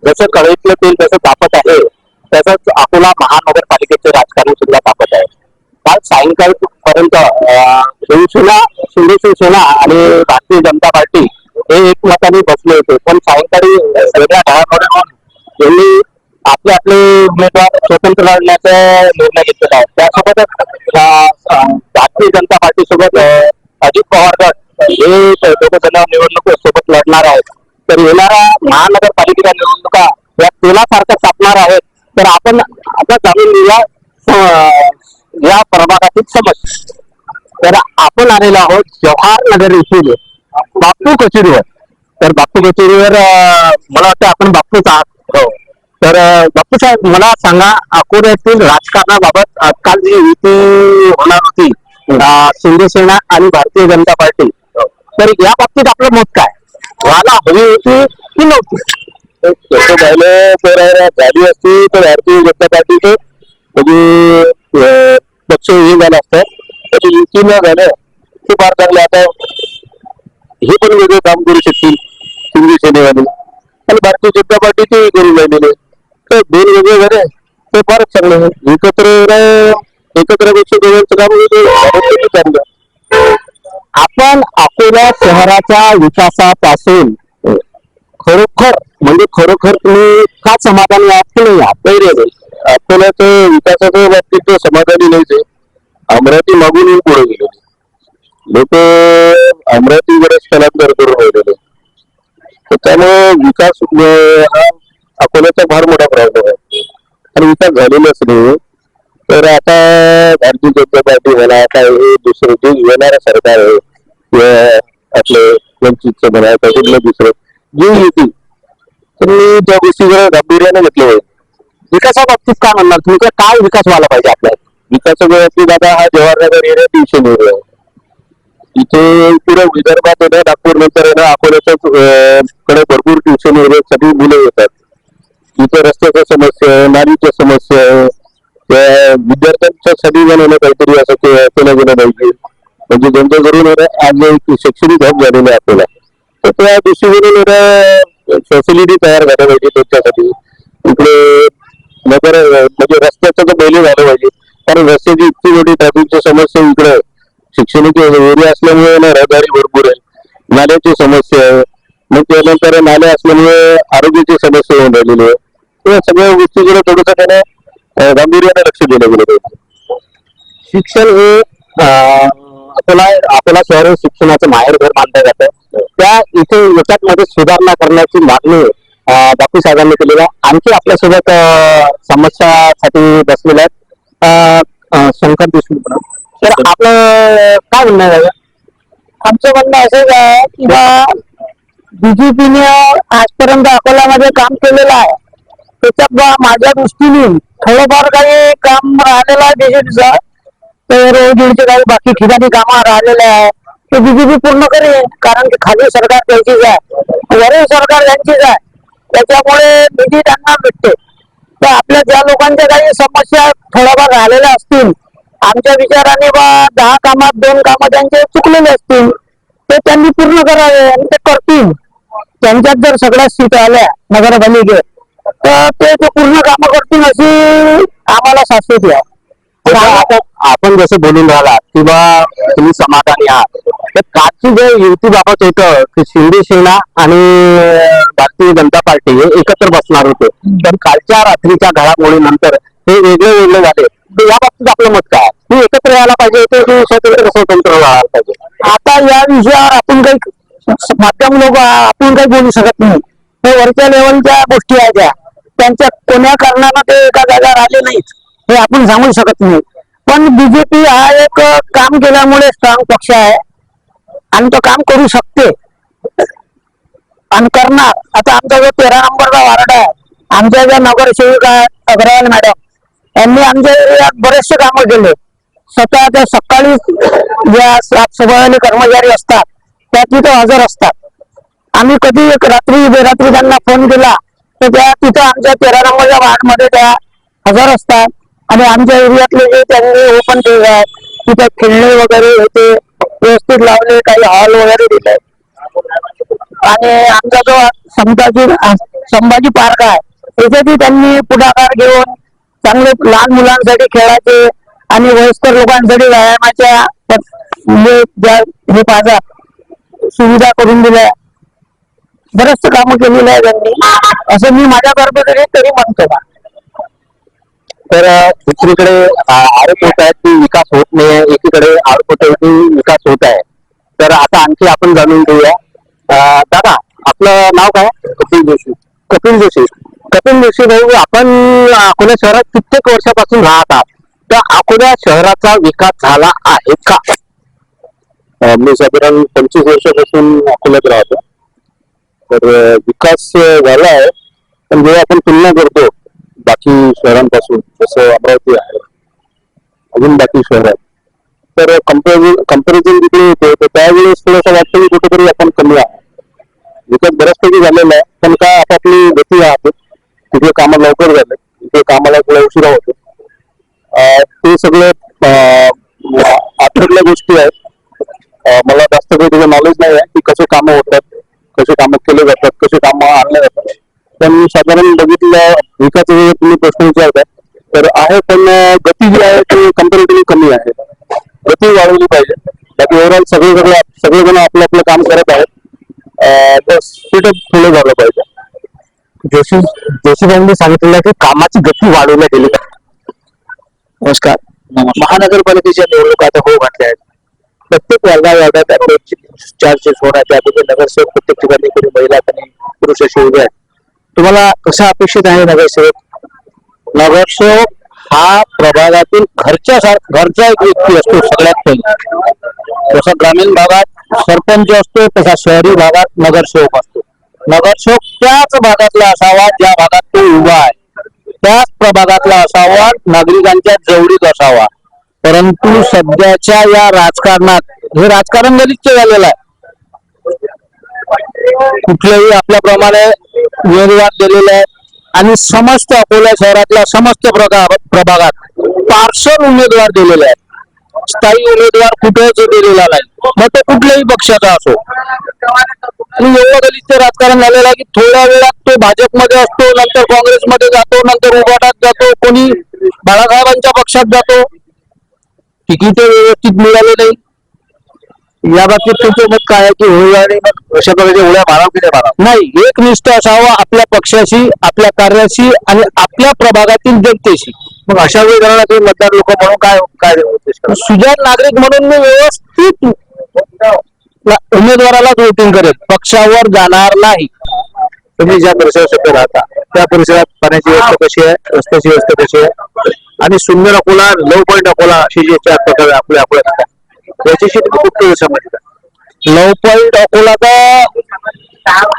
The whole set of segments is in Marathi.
जसं कढईतलं तेल जसं तापत आहे तसंच अकोला महानगरपालिकेचे राजकारण सुद्धा तापत आहे. काल सायंकाळी पर्यंत शिवसेना आणि भारतीय जनता पार्टी हे एकमताने बसले होते, पण सायंकाळी सगळ्या घडामोडीवर यांनी आपले आपले उमेदवार स्वतंत्र लढण्याचा निर्णय घेतलेला आहे. त्यासोबतच भारतीय जनता पार्टी सोबत अजित पवार गट हे दोघं जण निवडणूक सोबत लढणार आहेत. तर येणाऱ्या महानगरपालिकेच्या निवडणुका या तेलासारख्या तापणार आहेत. तर आपण आता जाणून घेऊया या प्रभागातील समस्या. तर आपण आलेलो आहोत जवाहर नगर येथील बापू कचेरीवर. तर बापू कचेरीवर मला वाटतं आपण बापूच आहात. हो. तर बापू साहेब, मला सांगा, अकोल्यातील राजकारणाबाबत काल जी युती होणार होती शिवसेना आणि भारतीय जनता पार्टी, तर या बाबतीत आपलं मत काय? व्हायला हवी होती की नव्हती? तसं पाहिलं तर झाली असती तर भारतीय जनता पार्टीचे म्हणजे पक्ष हे झालं असतं, त्याची युती न झालं ते फार चांगलं. आता हे पण वेगळे काम करू शकतील शिवसेनेवाले आणि भारतीय जनता पार्टीचे करू राहिलेले, तर दोन वेगळे झाले ते फारच चांगलं. एकत्रपेक्षा दोघांचं काम चांगलं. आपण अकोला शहराच्या विकासापासून खरोखर म्हणजे खरोखर तुम्ही का समाधानी आहात की नाही आहात? अकोल्याचं विकासाच्या बाबतीत समाधानी नाहीच. अमरावती मागून येऊन पुढे गेलेले लोक अमरावतीकडे स्थलांतर करून राहिलेले, तर त्यामुळे विकास हा अकोल्याचा फार मोठा प्रॉब्लेम आहे आणि विकास झालेलाच नाही. तर आता भारतीय जनता पार्टी म्हणा काय दुसरं जे येणारं सरकार आहे किंवा आपले वंचितचं म्हणा काय कुठलं दुसरं जे येतील तर मी त्या गोष्टीकडे गांभीर्याने घेतलं पाहिजे. विकासाबाबतीत काय म्हणणार तुम्ही? काय विकास व्हायला पाहिजे आपल्या विकासाच्या बाबतीत आता हा जवाहरनगर एरिया ट्युशन एरिया आहे. इथे पुऱ्या विदर्भात आहे ना, नागपूर नंतर आहे ना, अकोल्याच्या कडे भरपूर ट्युशन एरियासाठी मुलं येतात. इथे रस्त्याच्या समस्या आहे, नालीच्या समस्या आहे, त्या विद्यार्थ्यांच्यासाठी म्हणून काहीतरी असं केलं गेलं पाहिजे. म्हणजे ज्यांच्या घरून आज शैक्षणिक हब झालेला आहे आपल्याला, तर त्या दृष्टीवरून फॅसिलिटी तयार झाल्या पाहिजे त्यांच्यासाठी. इकडे नगर म्हणजे रस्त्याचं तर पहिले झालं पाहिजे, कारण रस्त्याची इतकी मोठी ट्रॅफिकची समस्या इकडे शैक्षणिक एरिया असल्यामुळे रहदारी भरपूर आहे, नाल्याची समस्या आहे, मग त्यानंतर नाल्या असल्यामुळे आरोग्याची समस्या होऊन राहिलेली आहे. या सगळ्या गोष्टीकडे थोडंसं त्याने गांभीर्याने लक्ष दिलं गेलं पाहिजे. शिक्षण हे आपला शहर शिक्षणाचं माहेरघर मानलं जातं. त्या इथे याच्यामध्ये सुधारणा करण्याची मागणी बापू साहेबांनी केलेली आहे. आणखी आपल्यासोबत समस्यासाठी बसलेले आहेत शंकर देशमुख. तर आपलं काय म्हणणं आहे? आमचं म्हणणं असंच आहे की बीजेपीने आजपर्यंत अकोल्यामध्ये काम केलेलं आहे, त्याच्यात माझ्या दृष्टीने थोडंफार काही काम राहिलेलं आहे बीजेपीचं. तर रोडचे काही बाकी ठिकाणी कामं राहिलेले आहे ते बीजेपी पूर्ण करेल, कारण की खाली सरकार त्यांचीच आहे, वरील सरकार त्यांचीच आहे, त्याच्यामुळे निधी त्यांना भेटते. तर आपल्या ज्या लोकांच्या काही समस्या थोड्याफार राहिलेल्या असतील, आमच्या विचाराने 10 कामात 2 कामं त्यांचे चुकलेले असतील, ते त्यांनी पूर्ण करावे आणि ते करतील. त्यांच्यात जर सगळ्या सीट आल्या नगरपालिकेत तर ते पूर्ण कामं करतील अशी आम्हाला शाश्वती आहे. आपण जसं बोलून राहिला किंवा तुम्ही समाधानी आहात, तर कालची जे युतीबाबत होतं की शिवसेना आणि भारतीय जनता पार्टी हे एकत्र बसणार होते, तर कालच्या रात्रीच्या घडामोडीनंतर हे वेगळे वेगळे झाले. तर या बाबतीत आपलं मत काय? हे एकत्र यायला पाहिजे होते की स्वतंत्र राहायला पाहिजे? आता या विषयावर आपण काही माध्यम लोक आपण काही बोलू शकत नाही. हे वरच्या लेवलच्या गोष्टी आहेत, त्यांच्या कोण्या कारणानं ते एका जागा आले नाहीत हे आपण सांगू शकत नाही. पण बीजेपी हा एक काम केल्यामुळे स्ट्रॉंग पक्ष आहे आणि तो काम करू शकते आणि करणार. आता आमचा जो 13 नंबरचा वार्ड आहे, आमच्या ज्या नगरसेविका आहेत अग्रवाल मॅडम, यांनी आमच्या एरियात बरेचसे कामं केले. स्वतः त्या सकाळी ज्या साफसफाई कर्मचारी असतात त्या तिथं हजर असतात. आम्ही कधी एक रात्री बेरात्री त्यांना फोन केला तर त्या तिथं आमच्या 13 नंबरच्या वार्डमध्ये त्या हजर असतात आणि आमच्या एरियातले जे त्यांनी ओपन ठेवले आहेत तिथे खेळणे वगैरे होते व्यवस्थित लावले, काही हॉल वगैरे दिले आणि आमचा जो संभाजी पार्क आहे त्याच्यातही त्यांनी पुढाकार घेऊन चांगले लहान मुलांसाठी खेळाचे आणि वयस्कर लोकांसाठी व्यायामाच्या म्हणजे ज्या हे पाहतात सुविधा करून दिल्या, बरेचसे कामं केलेले आहे त्यांनी, असं मी माझ्या तरी म्हणतो बा. तर दुसरीकडे आरोप होत आहेत की विकास होत नाहीये, एकीकडे आरोप होत आहे की विकास होत आहे. तर आता आणखी आपण जाणून घेऊया. दादा, आपलं नाव काय? कपिल जोशी. कपिल जोशी. कपिल जोशी भाऊ, आपण अकोला शहरात कित्येक वर्षापासून राहत आहात, तर अकोला शहराचा विकास झाला आहे का? मी साधारण 25 वर्षापासून अकोल्यात राहतो. तर विकास झाला आहे, पण जेव्हा आपण तुलना करतो बाकी शहरांपासून, जसं अमरावती आहे, अजून बाकी शहर आहेत, तर कंपॅरिझन जिकडे होते तर त्यावेळेस थोडंसं वाटतं की कुठेतरी आपण कमी आहे. विकास बऱ्याचपैकी झालेला आहे, पण काय आपापली गती राहते. तिथे कामं लवकर झाले, तिथे कामाला थोडा उशिरा होतो. ते सगळे आतल्या गोष्टी आहेत. मला जास्त काही त्याचं नॉलेज नाही आहे की कसे कामं होतात, कसे कामं केले जातात, कसे कामं आणले जातात. पण साधारण बघितलं विकासाचा तुम्ही प्रश्न विचारताय तर आहे, पण गती जी आहे ती कम्पॅरेटिव्हली कमी आहे. गती वाढवली पाहिजे. बाकी ओव्हरऑल सगळेजण आपलं आपलं काम करत आहेत. तर स्पीडअप थोडं झालं पाहिजे. जोशी भाऊंनी सांगितलेलं की कामाची गती वाढवल्या गेली पाहिजे. नमस्कार. महानगरपालिकेच्या निवडणुका आता होऊ घातल्या आहेत. प्रत्येक वार्डात चारशे सोडायच्या अगोदर नगरसेवक प्रत्येक ठिकाणी कोणी महिला आणि पुरुष असे उभे आहेत. तुम्हाला कसा अपेक्षित आहे नगरसेवक? नगरसेवक हा प्रभागातील घरचा एक व्यक्ती असतो सगळ्यात पहिले. जसं ग्रामीण भागात सरपंच असतो तसा शहरी भागात नगरसेवक असतो. नगरसेवक त्याच भागातला असावा ज्या भागात तो उभा आहे, त्याच प्रभागातला असावा, नागरिकांच्या जवळीक असावा. परंतु सध्याच्या या राजकारणात हे राजकारण गलिच्छ झालेलं आहे. कुठल्याही आपल्याप्रमाणे उमेदवार दिलेले आहेत आणि समस्त अकोला शहरातल्या समस्त प्रभागात पार्सल उमेदवार दिलेले आहेत. स्थायी उमेदवार कुठेच दिलेला नाही, मग तो कुठल्याही पक्षाचा असो. आणि एवढं गलिच्छ राजकारण झालेलं आहे की थोड्या वेळात तो भाजपमध्ये असतो, नंतर काँग्रेसमध्ये जातो, नंतर उभाटात जातो, कोणी बाळासाहेबांच्या पक्षात जातो. तिकीट व्यवस्थित मिळाले नाही. या बाबतीत तुमचं मत काय आहे की होईल आणि मग अशा प्रकारचे उड्या माराव की नाही? एकनिष्ठ असावं आपल्या पक्षाशी, आपल्या कार्याशी आणि आपल्या प्रभागातील जनतेशी. मग अशा वेळी जाणारा तुम्ही मतदार लोक म्हणून काय सुजाण नागरिक म्हणून मी व्यवस्थित उमेदवाराला वोटिंग करेल, पक्षावर जाणार नाही. तुम्ही ज्या परिसरात सध्या राहता त्या परिसरात पाण्याची व्यवस्था कशी आहे, रस्त्याची व्यवस्था कशी आहे, आणि सुंदर अकोला, लव पॉईंट अकोला अशी जे 4 प्रकार आपल्या अकोल्यात याच्याशी तुम्ही खूप समजता. लव पॉईंट अकोलाचा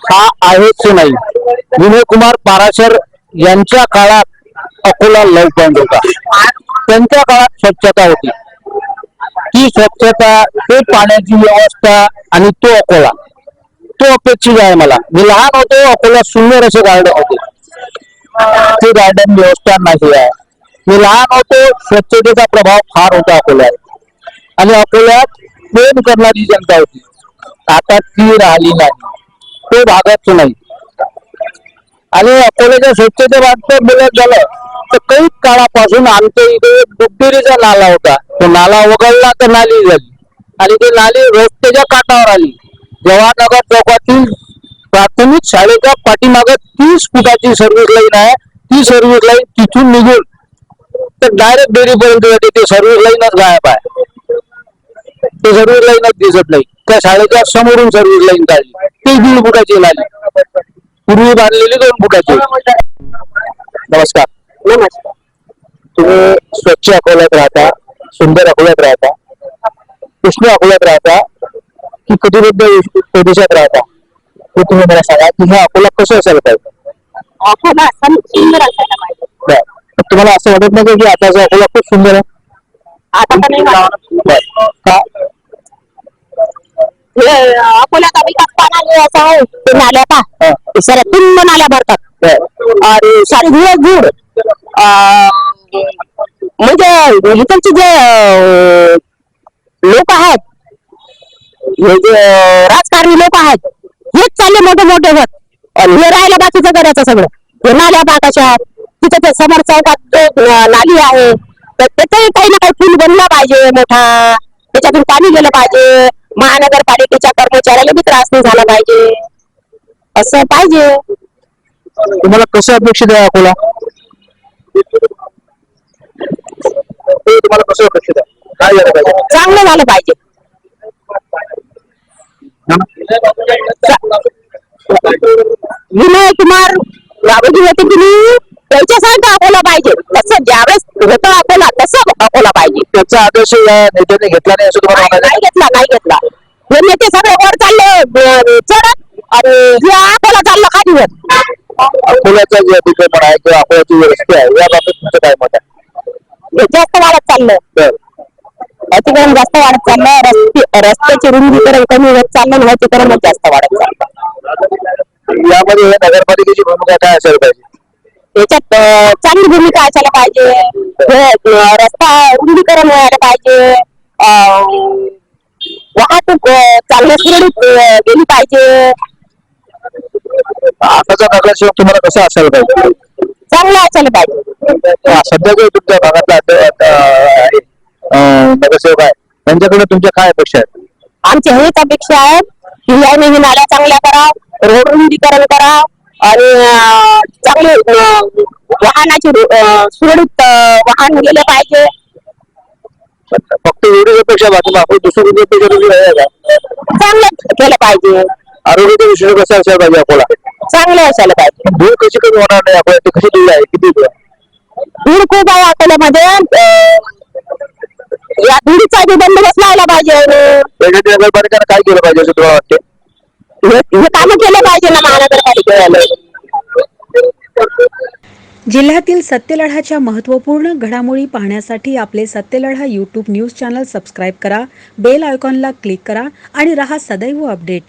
हा आहेच नाही. विनय कुमार पाराशर यांच्या काळात अकोला लव पॉईंट होता. त्यांच्या काळात स्वच्छता होती. ती स्वच्छता, ते पाण्याची व्यवस्था आणि तो अकोला, तो अपेक्षित आहे मला. मी लहान होतो, अकोल्यात सुंदर असे गार्डन होते. ते गार्डन व्यवस्था नाही आहे. मी लहान होतो, स्वच्छतेचा प्रभाव फार होता अकोल्यात आणि अकोल्यात प्रेम करणारी जनता होती. आता ती राहिली नाही, तो भागच नाही. आणि अकोल्याच्या स्वच्छतेबाबत बोलत झालं तर काही काळापासून आमच्या इथे दुग्धेरीचा नाला होता. तो नाला वगळला तर नाली झाली आणि ती नाली रस्त्याच्या काठावर आली. जवाहरनगर चौकातील प्राथमिक शाळेच्या पाठीमागे 30 फुटाची सर्व्हिस लाईन आहे. ती सर्व्हिस लाईन तिथून निघून तर डायरेक्ट डेअरीपर्यंत जाते. ते सर्व्हिस लाईनच गायब आहे. ते सर्व्हिस लाईनच दिसत नाही. त्या शाळेच्या समोरून सर्व्हिस लाईन काढली, ती 1.5 फुटाची नाली, पूर्वी बांधलेली 2 फुटाची. नमस्कार. नमस्कार. तुम्ही स्वच्छ अकोल्यात राहता, सुंदर अकोल्यात राहता, कृष्ण अकोल्यात राहता की कटिबद्ध प्रदेशात राहता, हे तुम्ही मला सांगा की हे अकोला कसं असायला पाहिजे? अकोला सुंदर असायला पाहिजे. तुम्हाला असं वाटत नाही की आताचा अकोला खूप सुंदर आहे? आता तर नाही वाटत. का? अकोल्याचा विकास पाण्याने असा आहे ते नाल्या पा साऱ्या तुंब नाल्या भरतात आणि सारी धूळ म्हणजे इकडचे जे लोक आहेत, हे जे राजकारणी लोक आहेत हेच चालले मोठे मोठे होत आणि हे राहिलं बाकीचं करायचं सगळं. हे नाल्या बागाच्या तिथे ते समोर चौकात जो नाली आहे तर त्याचाही काही ना काही पूल बनला पाहिजे मोठा, त्याच्यातून पाणी गेलं पाहिजे, महानगरपालिकेच्या कर्मचाऱ्याला बी त्रास नाही झाला पाहिजे, असं पाहिजे. तुम्हाला कसं अपेक्षित आहे अकोला? ते तुम्हाला कसं अपेक्षित आहे? काय झालं पाहिजे? चांगलं झालं पाहिजे. विनय कुमार राघोजी होते की नाही त्यांच्यासारखं अकोला पाहिजे, तसं ज्यावेळेस होतं अकोला तसं अकोला पाहिजे. त्याचा आदर्श या नेत्याने घेतला नाही असं तुम्हाला म्हणायचं आहे? नाही घेतला. हे नेते सगळे वर चालले चढत आणि हे अकोला चाललं खाली होत. अकोल्याचा जे अतिक्रमण आहे किंवा अकोल्याची रस्ते आहे याबाबत तुमचं काय मत आहे? हे जास्त वाढत चाललं, अतिक्रमण जास्त वाढत चाललं, रस्त्याचे रुंदीकरण कमी होत चाललं आणि अतिक्रमण जास्त वाढत चाललं. यामध्ये नगरपालिकेची भूमिका काय असायला पाहिजे? याच्यात चांगली भूमिका असायला पाहिजे. हे रस्ता रुंदीकरण व्हायला पाहिजे, वाहतूक चांगल्या सुरळीत गेली पाहिजे. आताचा नगरसेवक तुम्हाला कसा असायला पाहिजे? चांगलं असायला पाहिजे. सध्या जो तुमच्या भागातला नगरसेवक आहे त्यांच्याकडे तुमच्या काय अपेक्षा आहेत? आमची हेच अपेक्षा आहे की या नेहमी नाल्या चांगल्या करा, रोड रुंदीकरण करा आणि चांगले वाहनाची सुरळीत वाहन गेले पाहिजे. फक्त एवढीच अपेक्षा बाकी आपण दुसरी कोणती अपेक्षा तुमची आहे का? चांगलं केलं पाहिजे. आरोग्याच्या विषयी कसं असायला पाहिजे अकोला? चांगलं असायला पाहिजे. धूळ कशी कमी होणार नाही अकोला? ती कशी धूळ आहे? किती धूळ आहे? धूळ खूप आहे अकोल्यामध्ये. या धुळीचा बी बंदोबस्त लावला पाहिजे. त्यासाठी नगरपालिकेनं काय केलं पाहिजे असं तुम्हाला वाटते? हे काम केलं पाहिजे ना महानगरपालिकेने. जिल्ह्यातील सत्यलढाच्या महत्त्वपूर्ण घडामोडी पाहण्यासाठी आपले Satyaladha YouTube news channel subscribe करा, बेल आयकॉनला क्लिक करा आणि रहा सदैव अपडेट.